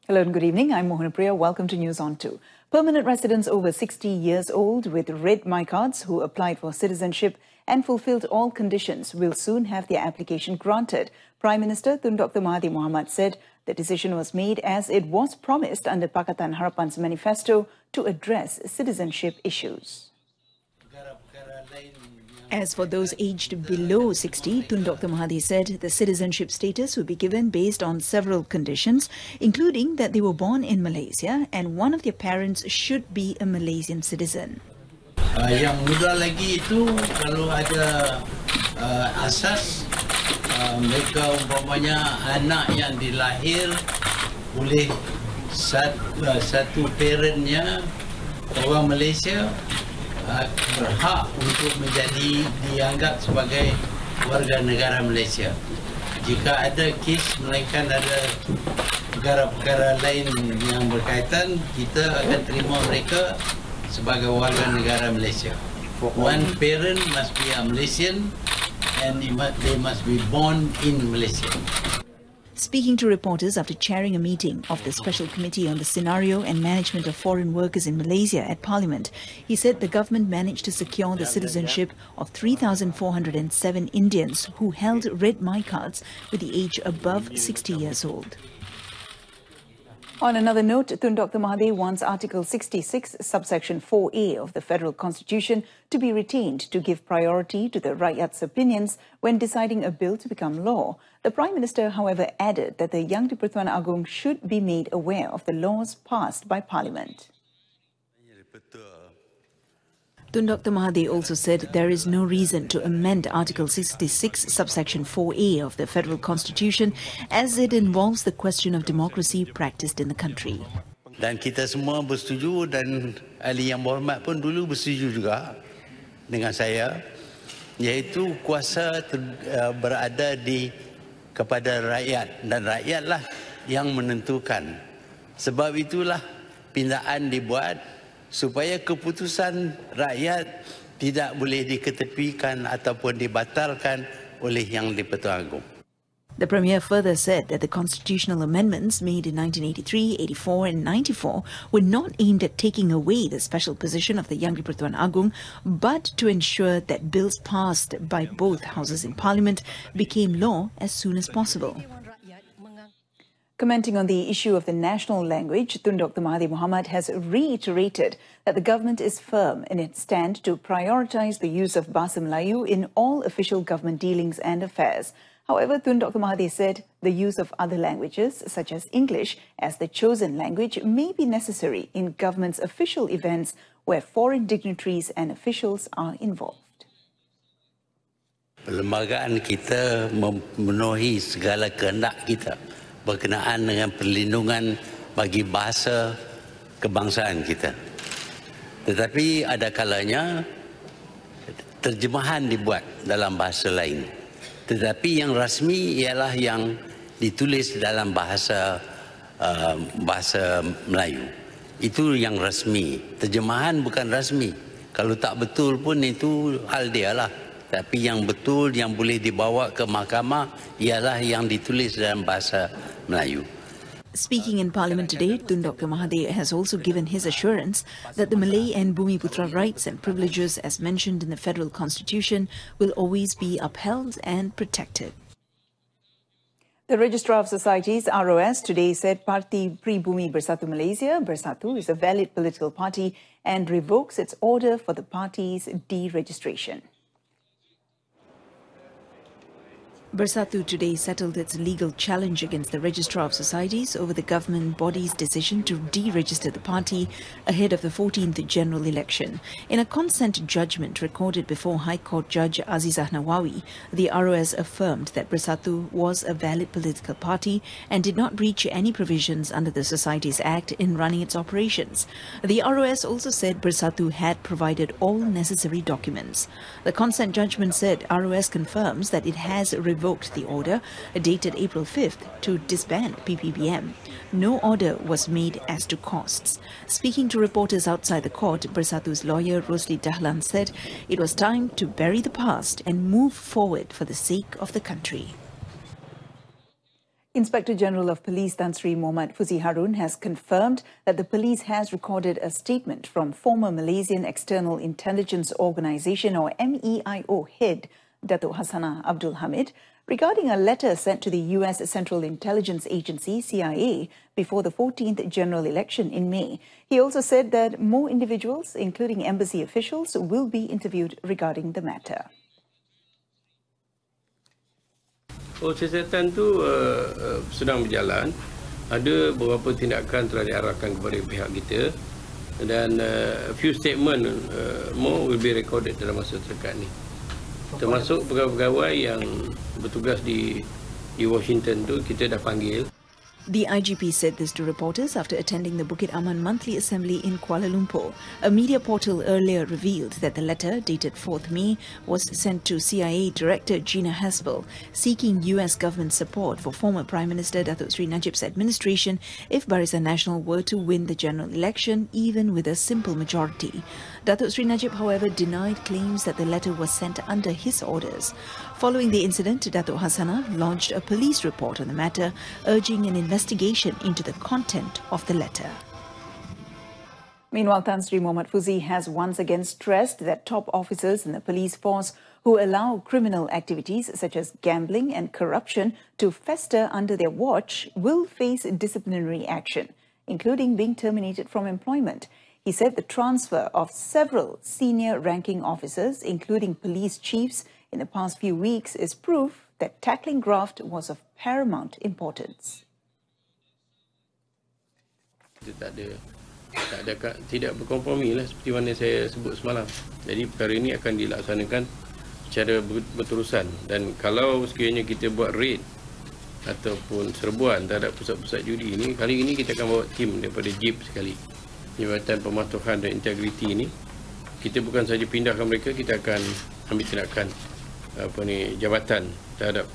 Hello and good evening. I'm Mohan-Priya. Welcome to News on 2. Permanent residents over 60 years old with red My Cards who applied for citizenship and fulfilled all conditions will soon have their application granted. Prime Minister Tun Dr. Mahathir Mohamad said the decision was made as it was promised under Pakatan Harapan's manifesto to address citizenship issues. As for those aged below 60, Tun Dr. Mahathir said the citizenship status will be given based on several conditions, including that they were born in Malaysia and one of their parents should be a Malaysian citizen. Yang muda lagi itu kalau ada asas mereka umpamanya anak yang dilahir oleh satu parentnya orang Malaysia berhak untuk dianggap sebagai warga negara Malaysia. Jika ada kes melainkan ada perkara-perkara lain yang berkaitan, kita akan terima mereka sebagai warga negara Malaysia. One parent must be a Malaysian and they must be born in Malaysia. Speaking to reporters after chairing a meeting of the Special Committee on the Scenario and Management of Foreign Workers in Malaysia at Parliament, he said the government managed to secure the citizenship of 3,407 Indians who held red My Cards with the age above 60 years old. On another note, Tun Dr. Mahathir wants Article 66, subsection 4A of the Federal Constitution to be retained to give priority to the Rakyat's opinions when deciding a bill to become law. The Prime Minister, however, added that the Yang di-Pertuan Agong should be made aware of the laws passed by Parliament. Tun Dr. Mahathir also said there is no reason to amend Article 66, subsection 4A of the Federal Constitution as it involves the question of democracy practiced in the country. Dan kita semua bersetuju dan ahli yang berhormat pun dulu bersetuju juga dengan saya, iaitu kuasa berada kepada rakyat dan rakyatlah yang menentukan. Sebab itulah pindaan dibuat supaya keputusan rakyat tidak boleh diketepikan ataupun dibatalkan oleh Yang di-Pertuan Agong. The Premier further said that the constitutional amendments made in 1983, 84 and 94 were not aimed at taking away the special position of the Yang di-Pertuan Agong, but to ensure that bills passed by both houses in Parliament became law as soon as possible. Commenting on the issue of the national language, Tun Dr. Mahathir Mohamad has reiterated that the government is firm in its stand to prioritise the use of Bahasa Melayu in all official government dealings and affairs. However, Tun Dr. Mahathir said the use of other languages, such as English, as the chosen language may be necessary in government's official events where foreign dignitaries and officials are involved. Perlembagaan kita memenuhi segala kehendak kita berkenaan dengan perlindungan bagi bahasa kebangsaan kita. Tetapi ada kalanya terjemahan dibuat dalam bahasa lain. Tetapi yang rasmi ialah yang ditulis dalam bahasa Melayu. Itu yang rasmi. Terjemahan bukan rasmi. Kalau tak betul pun itu hal dia lah. Tapi yang betul yang boleh dibawa ke mahkamah ialah yang ditulis dalam bahasa Melayu. Speaking in Parliament today, Tun Dr. Mahathir has also given his assurance that the Malay and Bumiputra rights and privileges as mentioned in the Federal Constitution will always be upheld and protected. The Registrar of Societies, ROS, today said Parti Pribumi Bersatu Malaysia, Bersatu, is a valid political party and revokes its order for the party's deregistration. Bersatu today settled its legal challenge against the Registrar of Societies over the government body's decision to deregister the party ahead of the 14th general election. In a consent judgment recorded before High Court Judge Azizah Nawawi, the ROS affirmed that Bersatu was a valid political party and did not breach any provisions under the Societies Act in running its operations. The ROS also said Bersatu had provided all necessary documents. The consent judgment said ROS confirms that it has revoked the order dated April 5th to disband PPBM. No order was made as to costs. Speaking to reporters outside the court, Bersatu's lawyer Rosli Dahlan said it was time to bury the past and move forward for the sake of the country. Inspector General of Police Tan Sri Muhammad Fuzi Harun has confirmed that the police has recorded a statement from former Malaysian External Intelligence Organisation or MEIO head Datuk Hassanah Abdul Hamid regarding a letter sent to the US Central Intelligence Agency CIA before the 14th general election in May. He also said that more individuals, including embassy officials, will be interviewed regarding the matter. Siasatan tu sedang berjalan. Ada beberapa tindakan telah diarahkan kepada pihak kita dan a few statement more will be recorded dalam masa terdekat ni. Termasuk pegawai-pegawai yang bertugas di Washington tu kita dah panggil. The IGP said this to reporters after attending the Bukit Aman monthly assembly in Kuala Lumpur. A media portal earlier revealed that the letter, dated 4th May, was sent to CIA Director Gina Haspel, seeking US government support for former Prime Minister Datuk Sri Najib's administration if Barisan Nasional were to win the general election, even with a simple majority. Datuk Sri Najib, however, denied claims that the letter was sent under his orders. Following the incident, Datuk Hassanah launched a police report on the matter, urging an investigation into the content of the letter. Meanwhile, Tan Sri Muhammad Fuzi has once again stressed that top officers in the police force who allow criminal activities such as gambling and corruption to fester under their watch will face disciplinary action, including being terminated from employment. He said the transfer of several senior ranking officers, including police chiefs, in the past few weeks is proof that tackling graft was of paramount importance. Tidak berkompromi lah seperti mana saya sebut semalam. Jadi perkara ini akan dilaksanakan secara berterusan dan kalau sekiranya kita buat raid ataupun serbuan terhadap pusat-pusat judi ini, kali ini kita akan bawa tim daripada JIP sekali. Jabatan Pematuhan dan Integriti ini, kita bukan saja pindahkan mereka, kita akan ambil tindakan jabatan terhadap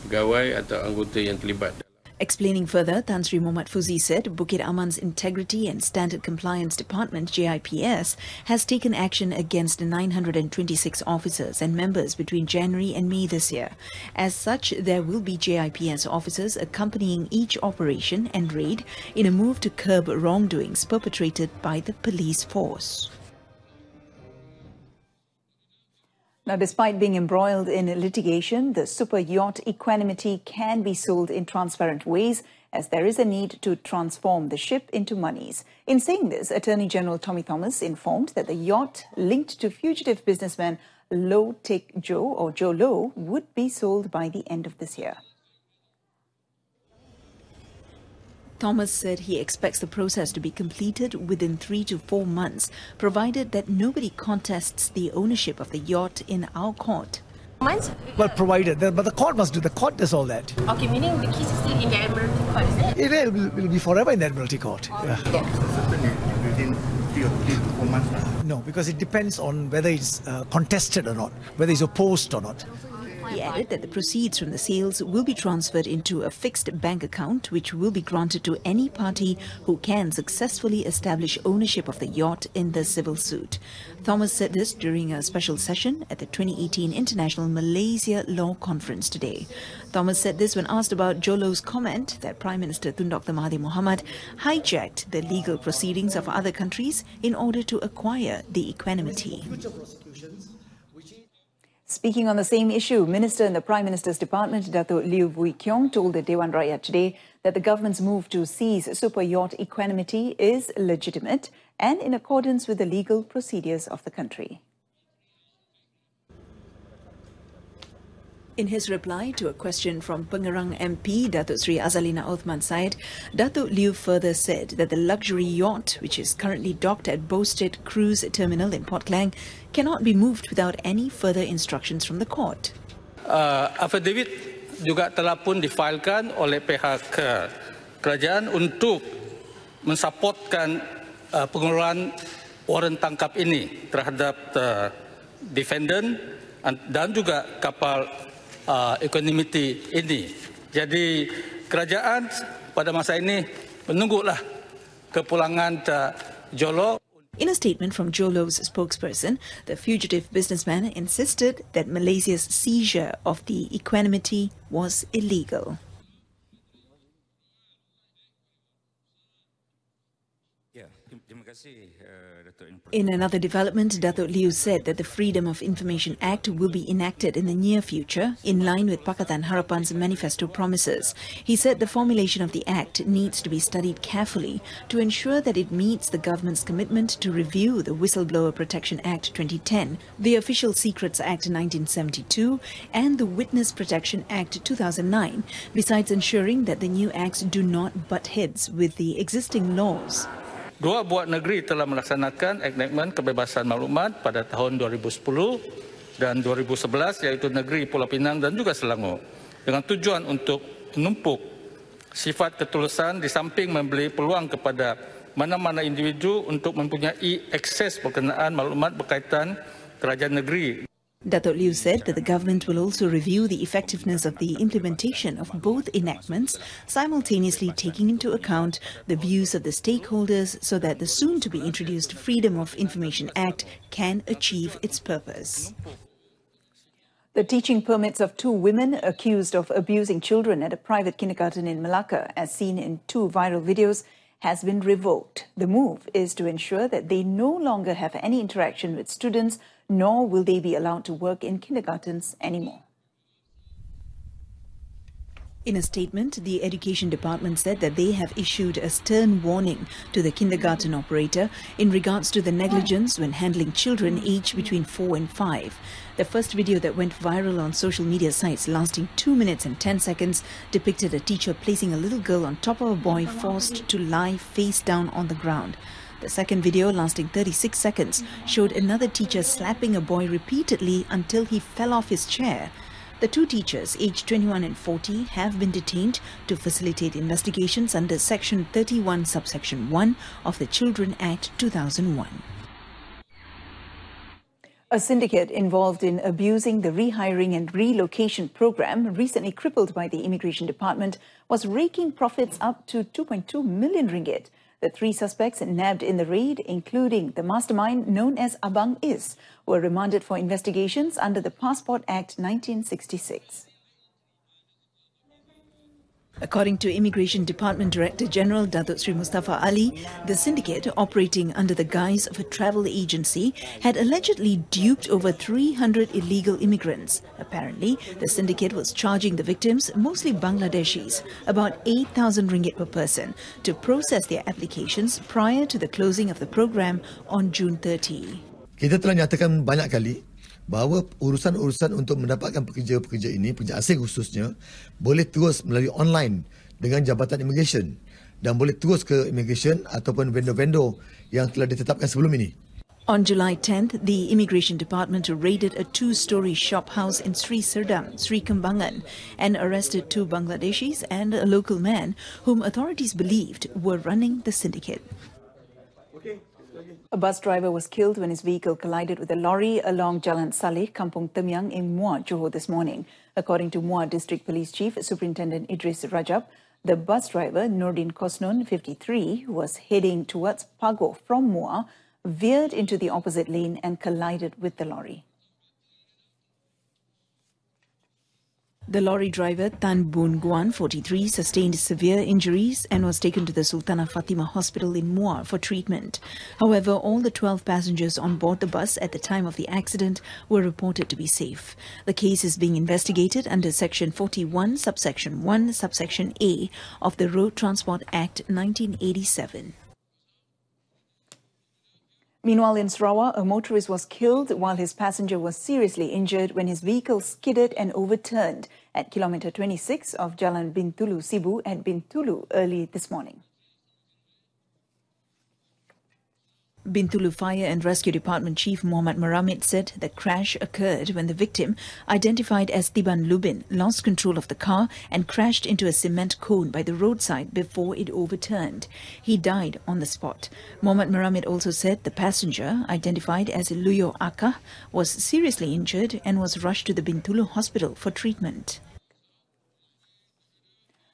pegawai atau anggota yang terlibat. Explaining further, Tan Sri Muhammad Fuzi said Bukit Aman's Integrity and Standard Compliance Department, JIPS, has taken action against 926 officers and members between January and May this year. As such, there will be JIPS officers accompanying each operation and raid in a move to curb wrongdoings perpetrated by the police force. Now, despite being embroiled in litigation, the super yacht Equanimity can be sold in transparent ways as there is a need to transform the ship into monies. In saying this, Attorney General Tommy Thomas informed that the yacht linked to fugitive businessman Low Tek Joe or Joe Low would be sold by the end of this year. Thomas said he expects the process to be completed within 3 to 4 months, provided that nobody contests the ownership of the yacht in our court. Months? Well, provided, but the court must do. The court does all that. Okay, meaning the case is still in the Admiralty Court, is it? It will be forever in the Admiralty Court. Yeah. Within 3 to 4 months? No, because it depends on whether it's contested or not, whether it's opposed or not. He added that the proceeds from the sales will be transferred into a fixed bank account which will be granted to any party who can successfully establish ownership of the yacht in the civil suit. Thomas said this during a special session at the 2018 International Malaysia Law Conference today. Thomas said this when asked about Jolo's comment that Prime Minister Tun Dr. Mahathir Mohamad hijacked the legal proceedings of other countries in order to acquire the Equanimity. Speaking on the same issue, Minister in the Prime Minister's Department, Dato' Liew Vui Keong, told the Dewan Rakyat today that the government's move to seize super yacht Equanimity is legitimate and in accordance with the legal procedures of the country. In his reply to a question from Pengerang MP Datuk Sri Azalina Othman Said, Datuk Liew further said that the luxury yacht, which is currently docked at Bowstead Cruise Terminal in Port Klang, cannot be moved without any further instructions from the court. Affidavit juga telah pun difailkan oleh pihak kerajaan untuk mensupportkan pengeluaran waran tangkap ini terhadap defendant dan juga kapal Equanimity ini. Jadi kerajaan pada masa ini menunggulah kepulangan Jolo. In a statement from Jolo's spokesperson, the fugitive businessman insisted that Malaysia's seizure of the Equanimity was illegal. In another development, Datuk Liu said that the Freedom of Information Act will be enacted in the near future, in line with Pakatan Harapan's manifesto promises. He said the formulation of the act needs to be studied carefully to ensure that it meets the government's commitment to review the Whistleblower Protection Act 2010, the Official Secrets Act 1972, and the Witness Protection Act 2009, besides ensuring that the new acts do not butt heads with the existing laws. Dua buah negeri telah melaksanakan enactment kebebasan maklumat pada tahun 2010 dan 2011, iaitu negeri Pulau Pinang dan juga Selangor, dengan tujuan untuk menumpuk sifat ketulusan di samping memberi peluang kepada mana-mana individu untuk mempunyai akses berkenaan maklumat berkaitan kerajaan negeri. Datuk Liu said that the government will also review the effectiveness of the implementation of both enactments, simultaneously taking into account the views of the stakeholders so that the soon-to-be-introduced Freedom of Information Act can achieve its purpose. The teaching permits of two women accused of abusing children at a private kindergarten in Malacca, as seen in two viral videos, has been revoked. The move is to ensure that they no longer have any interaction with students, nor will they be allowed to work in kindergartens anymore. In a statement, the Education Department said that they have issued a stern warning to the kindergarten operator in regards to the negligence when handling children aged between 4 and 5. The first video that went viral on social media sites, lasting 2 minutes and 10 seconds, depicted a teacher placing a little girl on top of a boy forced to lie face down on the ground. The second video, lasting 36 seconds, showed another teacher slapping a boy repeatedly until he fell off his chair. The two teachers, aged 21 and 40, have been detained to facilitate investigations under Section 31, Subsection 1 of the Children Act 2001. A syndicate involved in abusing the rehiring and relocation program, recently crippled by the Immigration Department, was raking profits up to 2.2 million ringgit. The three suspects nabbed in the raid, including the mastermind known as Abang Is, were remanded for investigations under the Passport Act 1966. According to Immigration Department Director General Datuk Sri Mustafa Ali, the syndicate, operating under the guise of a travel agency, had allegedly duped over 300 illegal immigrants. Apparently, the syndicate was charging the victims, mostly Bangladeshis, about 8,000 ringgit per person to process their applications prior to the closing of the program on June 30. Kita telah nyatakan banyak kali bahawa urusan-urusan untuk mendapatkan pekerja-pekerja ini, pekerja asing khususnya, boleh terus melalui online dengan Jabatan Immigration dan boleh terus ke Immigration ataupun vendor-vendor yang telah ditetapkan sebelum ini. On July 10th, the Immigration Department raided a two-story shop house in Sri Serdam, Sri Kembangan, and arrested two Bangladeshis and a local man whom authorities believed were running the syndicate. A bus driver was killed when his vehicle collided with a lorry along Jalan Saleh, Kampung Temyang in Muar, Johor this morning. According to Muar District Police Chief Superintendent Idris Rajab, the bus driver, Nordin Kosnon, 53, who was heading towards Pagoh from Muar, veered into the opposite lane and collided with the lorry. The lorry driver, Tan Boon Guan, 43, sustained severe injuries and was taken to the Sultanah Fatimah Hospital in Muar for treatment. However, all the 12 passengers on board the bus at the time of the accident were reported to be safe. The case is being investigated under Section 41, Subsection 1, Subsection A of the Road Transport Act 1987. Meanwhile, in Sarawak, a motorist was killed while his passenger was seriously injured when his vehicle skidded and overturned at kilometre 26 of Jalan Bintulu Sibu at Bintulu early this morning. Bintulu Fire and Rescue Department Chief Muhammad Maramit said the crash occurred when the victim, identified as Tiban Lubin, lost control of the car and crashed into a cement cone by the roadside before it overturned. He died on the spot. Muhammad Maramit also said the passenger, identified as Luyo Aka, was seriously injured and was rushed to the Bintulu hospital for treatment.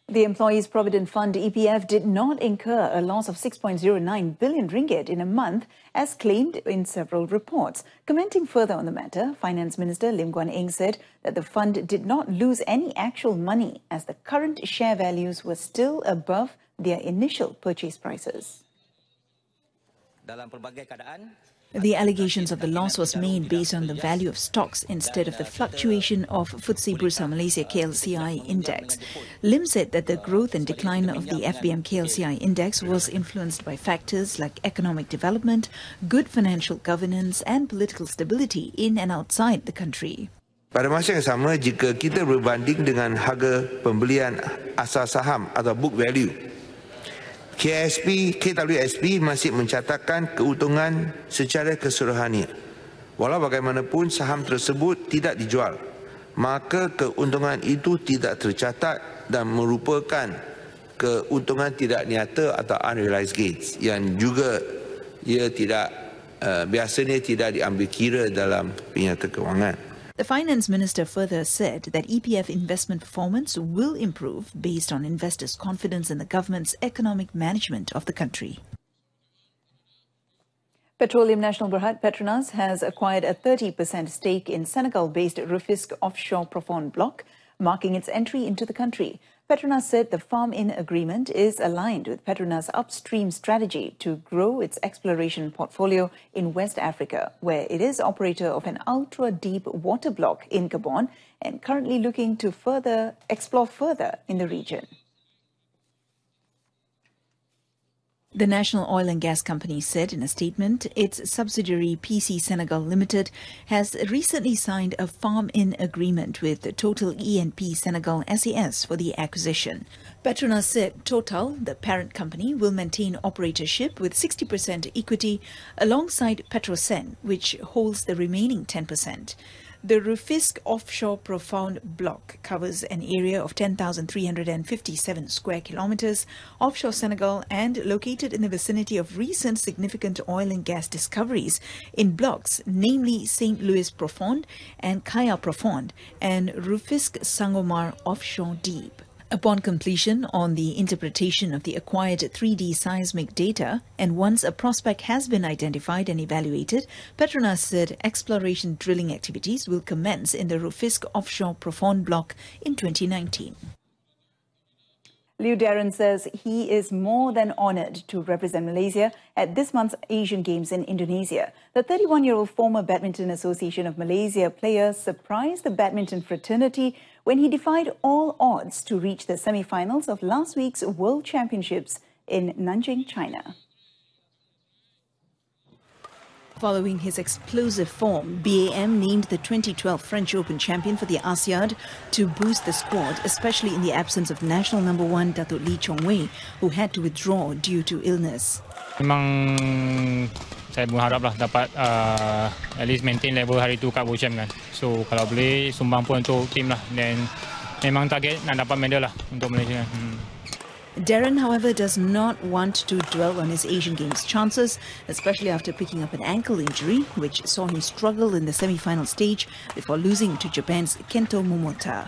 The Employees Provident Fund EPF did not incur a loss of 6.09 billion ringgit in a month as claimed in several reports. Commenting further on the matter, Finance Minister Lim Guan Eng said that the fund did not lose any actual money as the current share values were still above their initial purchase prices. The allegations of the loss was made based on the value of stocks instead of the fluctuation of FTSE Bursa Malaysia KLCI index. Lim said that the growth and decline of the FBM KLCI index was influenced by factors like economic development, good financial governance and political stability in and outside the country. Pada masa yang sama, jika kita berbanding dengan harga pembelian asas saham atau book value, KWSP masih mencatatkan keuntungan secara keseluruhannya. Walau bagaimanapun saham tersebut tidak dijual, maka keuntungan itu tidak tercatat dan merupakan keuntungan tidak nyata atau unrealized gains yang juga ia tidak biasanya tidak diambil kira dalam pinyata kewangan. The finance minister further said that EPF investment performance will improve based on investors' confidence in the government's economic management of the country. Petroleum National Berhad Petronas has acquired a 30% stake in Senegal-based Rufisque offshore Profonde block, marking its entry into the country. Petronas said the farm-in agreement is aligned with Petronas' upstream strategy to grow its exploration portfolio in West Africa, where it is operator of an ultra-deep water block in Gabon and currently looking to explore further in the region. The National Oil and Gas Company said in a statement its subsidiary PC Senegal Limited has recently signed a farm-in agreement with Total E&P Senegal SAS for the acquisition. Petronas said Total, the parent company, will maintain operatorship with 60% equity alongside Petrosen, which holds the remaining 10%. The Rufisque offshore Profonde block covers an area of 10,357 square kilometers offshore Senegal and located in the vicinity of recent significant oil and gas discoveries in blocks, namely St. Louis Profonde and Kaya Profonde and Rufisque Sangomar offshore deep. Upon completion on the interpretation of the acquired 3D seismic data, and once a prospect has been identified and evaluated, Petronas said exploration drilling activities will commence in the Rufisque offshore Profonde block in 2019. Liu Darren says he is more than honoured to represent Malaysia at this month's Asian Games in Indonesia. The 31-year-old former Badminton Association of Malaysia player surprised the badminton fraternity when he defied all odds to reach the semi-finals of last week's World Championships in Nanjing, China. Following his explosive form, BAM named the 2012 French Open champion for the ASEAN to boost the squad, especially in the absence of national number one Datuk Lee Chong Wei, who had to withdraw due to illness. Memang saya berharaplah dapat at least maintain level hari itu kat World Champ kan. So kalau boleh sumbang pun untuk tim lah, dan memang target nak dapat medal lah untuk Malaysia. Darren, however, does not want to dwell on his Asian Games chances, especially after picking up an ankle injury, which saw him struggle in the semi-final stage before losing to Japan's Kento Momota.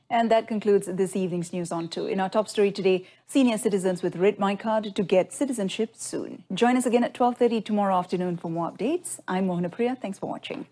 And that concludes this evening's News on 2. In our top story today, senior citizens with Red My Card to get citizenship soon. Join us again at 12:30 tomorrow afternoon for more updates. I'm Mohana Priya. Thanks for watching.